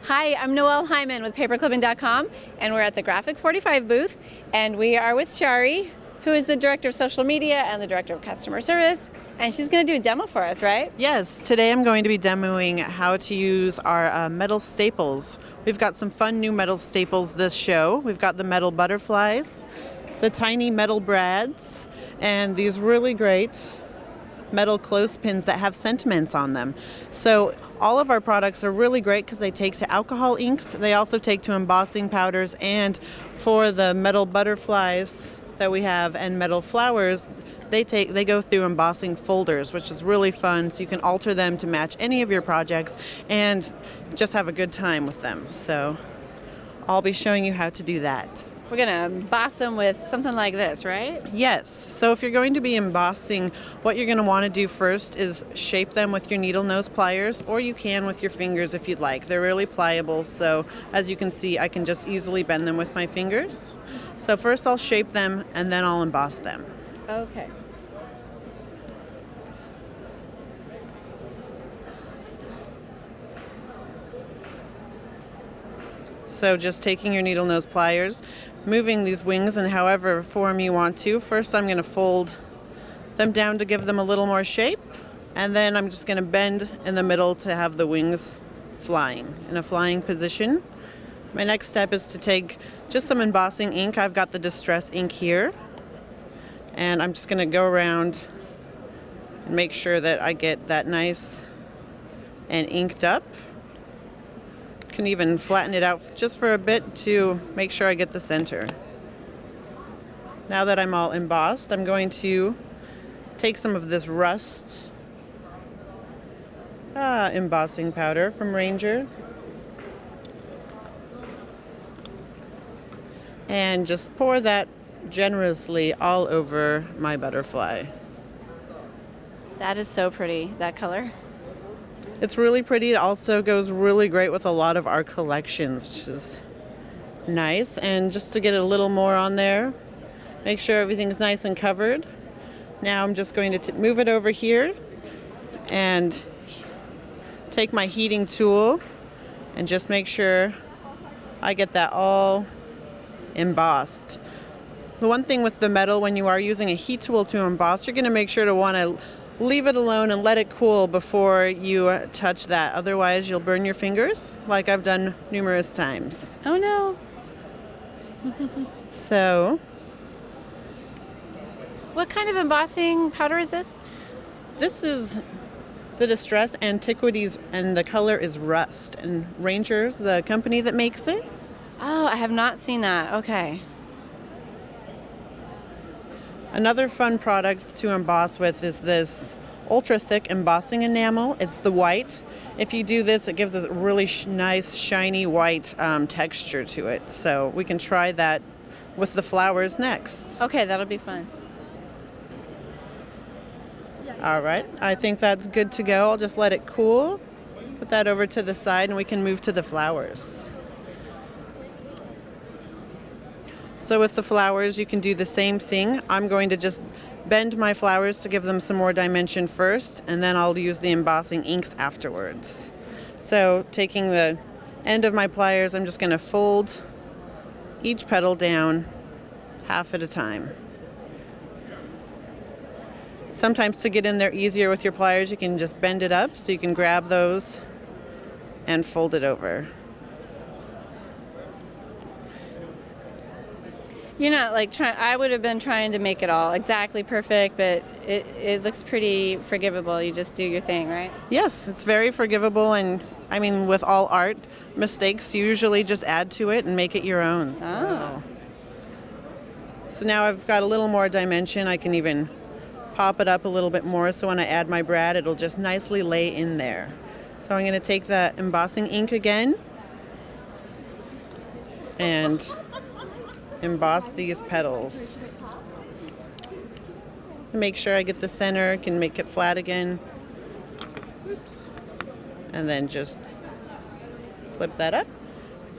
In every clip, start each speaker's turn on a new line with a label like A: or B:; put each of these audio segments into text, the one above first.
A: Hi, I'm Noelle Hyman with paperclipping.com, and we're at the Graphic 45 booth, and we are with Shari, who is the Director of Social Media and the Director of Customer Service, and she's going to do a demo for us, right?
B: Yes, today I'm going to be demoing how to use our metal staples. We've got some fun new metal staples this show. We've got the metal butterflies, the tiny metal brads, and these really great metal clothespins that have sentiments on them. So all of our products are really great because they take to alcohol inks. They also take to embossing powders, and for the metal butterflies that we have and metal flowers, they go through embossing folders, which is really fun. So you can alter them to match any of your projects and just have a good time with them. So I'll be showing you how to do that.
A: We're going to emboss them with something like this, right?
B: Yes. So if you're going to be embossing, what you're going to want to do first is shape them with your needle nose pliers, or you can with your fingers if you'd like. They're really pliable, so as you can see, I can just easily bend them with my fingers. So first I'll shape them and then I'll emboss them.
A: Okay.
B: So just taking your needle nose pliers, moving these wings in however form you want to. First I'm going to fold them down to give them a little more shape, and then I'm just going to bend in the middle to have the wings flying in a flying position. My next step is to take just some embossing ink. I've got the Distress ink here, and I'm just going to go around and make sure that I get that nice and inked up. Can even flatten it out just for a bit to make sure I get the center. Now that I'm all embossed, I'm going to take some of this rust embossing powder from Ranger and just pour that generously all over my butterfly.
A: That is so pretty, that color.
B: It's really pretty. It also goes really great with a lot of our collections, which is nice. And just to get a little more on there, make sure everything's nice and covered. Now I'm just going to move it over here and take my heating tool and just make sure I get that all embossed. The one thing with the metal, when you are using a heat tool to emboss, you're going to make sure to want to leave it alone and let it cool before you touch that. Otherwise, you'll burn your fingers, like I've done numerous times.
A: Oh no.
B: So,
A: What kind of embossing powder is this?
B: this is the Distress Antiquities, and the color is Rust. And Ranger's the company that makes it.
A: Oh, I have not seen that. Okay.
B: Another fun product to emboss with is this ultra thick embossing enamel. It's the white. If you do this, it gives a really nice shiny white texture to it. So we can try that with the flowers next.
A: Okay, that'll be fun.
B: All right, I think that's good to go. I'll just let it cool. Put that over to the side and we can move to the flowers. So with the flowers, you can do the same thing. I'm going to just bend my flowers to give them some more dimension first, and then I'll use the embossing inks afterwards. So taking the end of my pliers, I'm just going to fold each petal down half at a time. Sometimes to get in there easier with your pliers, you can just bend it up so you can grab those and fold it over.
A: You're not like trying. I would have been trying to make it all exactly perfect, but it looks pretty forgivable. You just do your thing, right?
B: Yes, it's very forgivable, and I mean, with all art, mistakes you usually just add to it and make it your own.
A: Ah.
B: So now I've got a little more dimension. I can even pop it up a little bit more, so when I add my brad, it'll just nicely lay in there. So I'm going to take the embossing ink again and emboss these petals. Make sure I get the center, can make it flat again. Oops. And then just flip that up.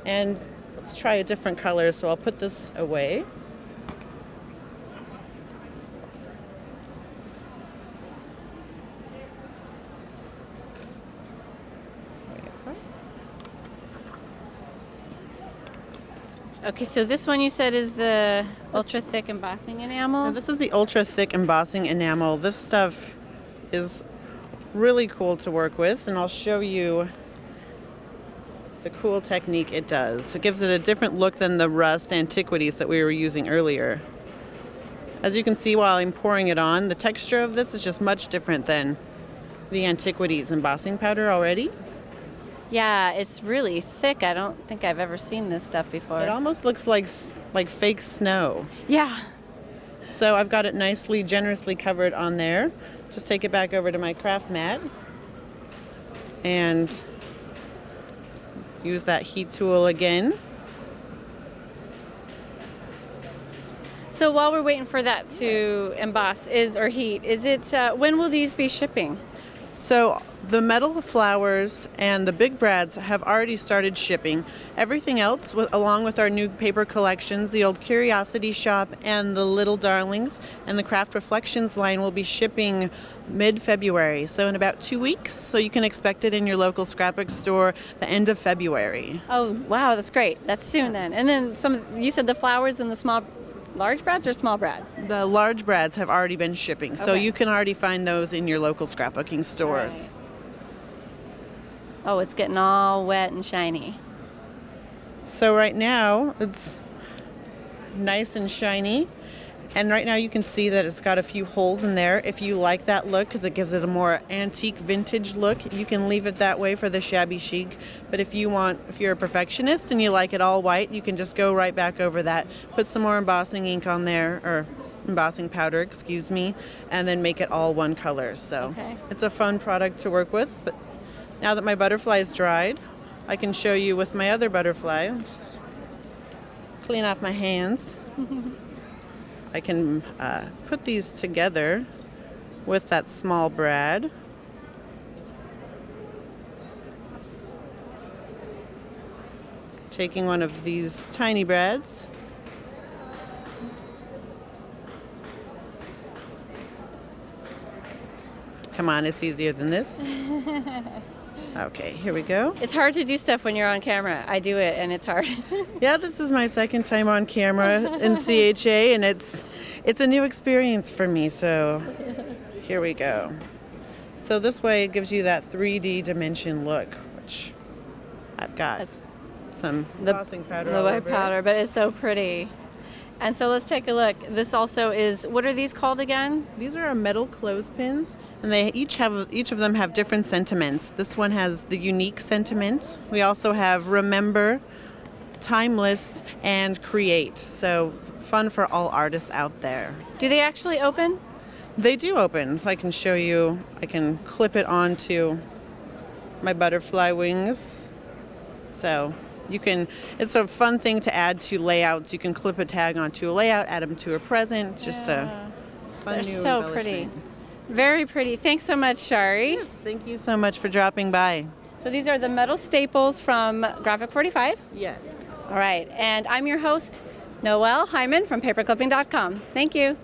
B: And let's try a different color, so I'll put this away.
A: Okay, so this one you said is the ultra thick embossing
B: Now,
A: enamel.
B: this is the ultra thick embossing enamel. This stuff is really cool to work with, and I'll show you the cool technique it does. It gives it a different look than the rust antiquities that we were using earlier. As you can see while I'm pouring it on, the texture of this is just much different than the antiquities embossing powder already.
A: Yeah, it's really thick. I don't think I've ever seen this stuff before.
B: It almost looks like fake snow.
A: Yeah.
B: So I've got it nicely, generously covered on there. Just take it back over to my craft mat and use that heat tool again.
A: So while we're waiting for that to emboss or heat, when will these be shipping?
B: So the metal flowers and the big brads have already started shipping. Everything else, along with our new paper collections, the old Curiosity Shop and the Little Darlings and the Craft Reflections line will be shipping mid-February, so in about 2 weeks. So you can expect it in your local scrapbook store the end of February.
A: Oh, wow, that's great. That's soon then. And then you said the flowers and the large brads or small brad?
B: The large brads have already been shipping, so
A: Okay.
B: you can already find those in your local scrapbooking stores.
A: Right. Oh, it's getting all wet and shiny.
B: So right now it's nice and shiny, and right now you can see that it's got a few holes in there. If you like that look, because it gives it a more antique vintage look, you can leave it that way for the shabby chic. But if you're a perfectionist and you like it all white, you can just go right back over that, put some more embossing ink on there, or embossing powder, excuse me, and then make it all one color. So
A: Okay.
B: It's a fun product to work with. But now that my butterfly is dried, I can show you with my other butterfly. Just clean off my hands. I can put these together with that small brad. Taking one of these tiny brads. Come on, it's easier than this. Okay, here we go.
A: It's hard to do stuff when you're on camera. I do it and it's hard.
B: Yeah, this is my second time on camera in CHA, and it's a new experience for me, so here we go. So this way it gives you that 3D dimension look, which I've got some embossing powder
A: The
B: all
A: white
B: over it.
A: powder, but it's so pretty. And so let's take a look. This also is, what are these called again?
B: These are our metal clothespins, and each of them have different sentiments. This one has the unique sentiment. We also have remember, timeless, and create. So fun for all artists out there.
A: Do they actually open?
B: They do open. So I can show you. I can clip it onto my butterfly wings. So it's a fun thing to add to layouts. You can clip a tag onto a layout, add them to a present. Just a fun
A: They're
B: new
A: so pretty.
B: embellishment.
A: Very pretty. Thanks so much, Shari.
B: Yes, thank you so much for dropping by.
A: So these are the metal staples from Graphic 45.
B: Yes.
A: All right. And I'm your host, Noelle Hyman from paperclipping.com. Thank you.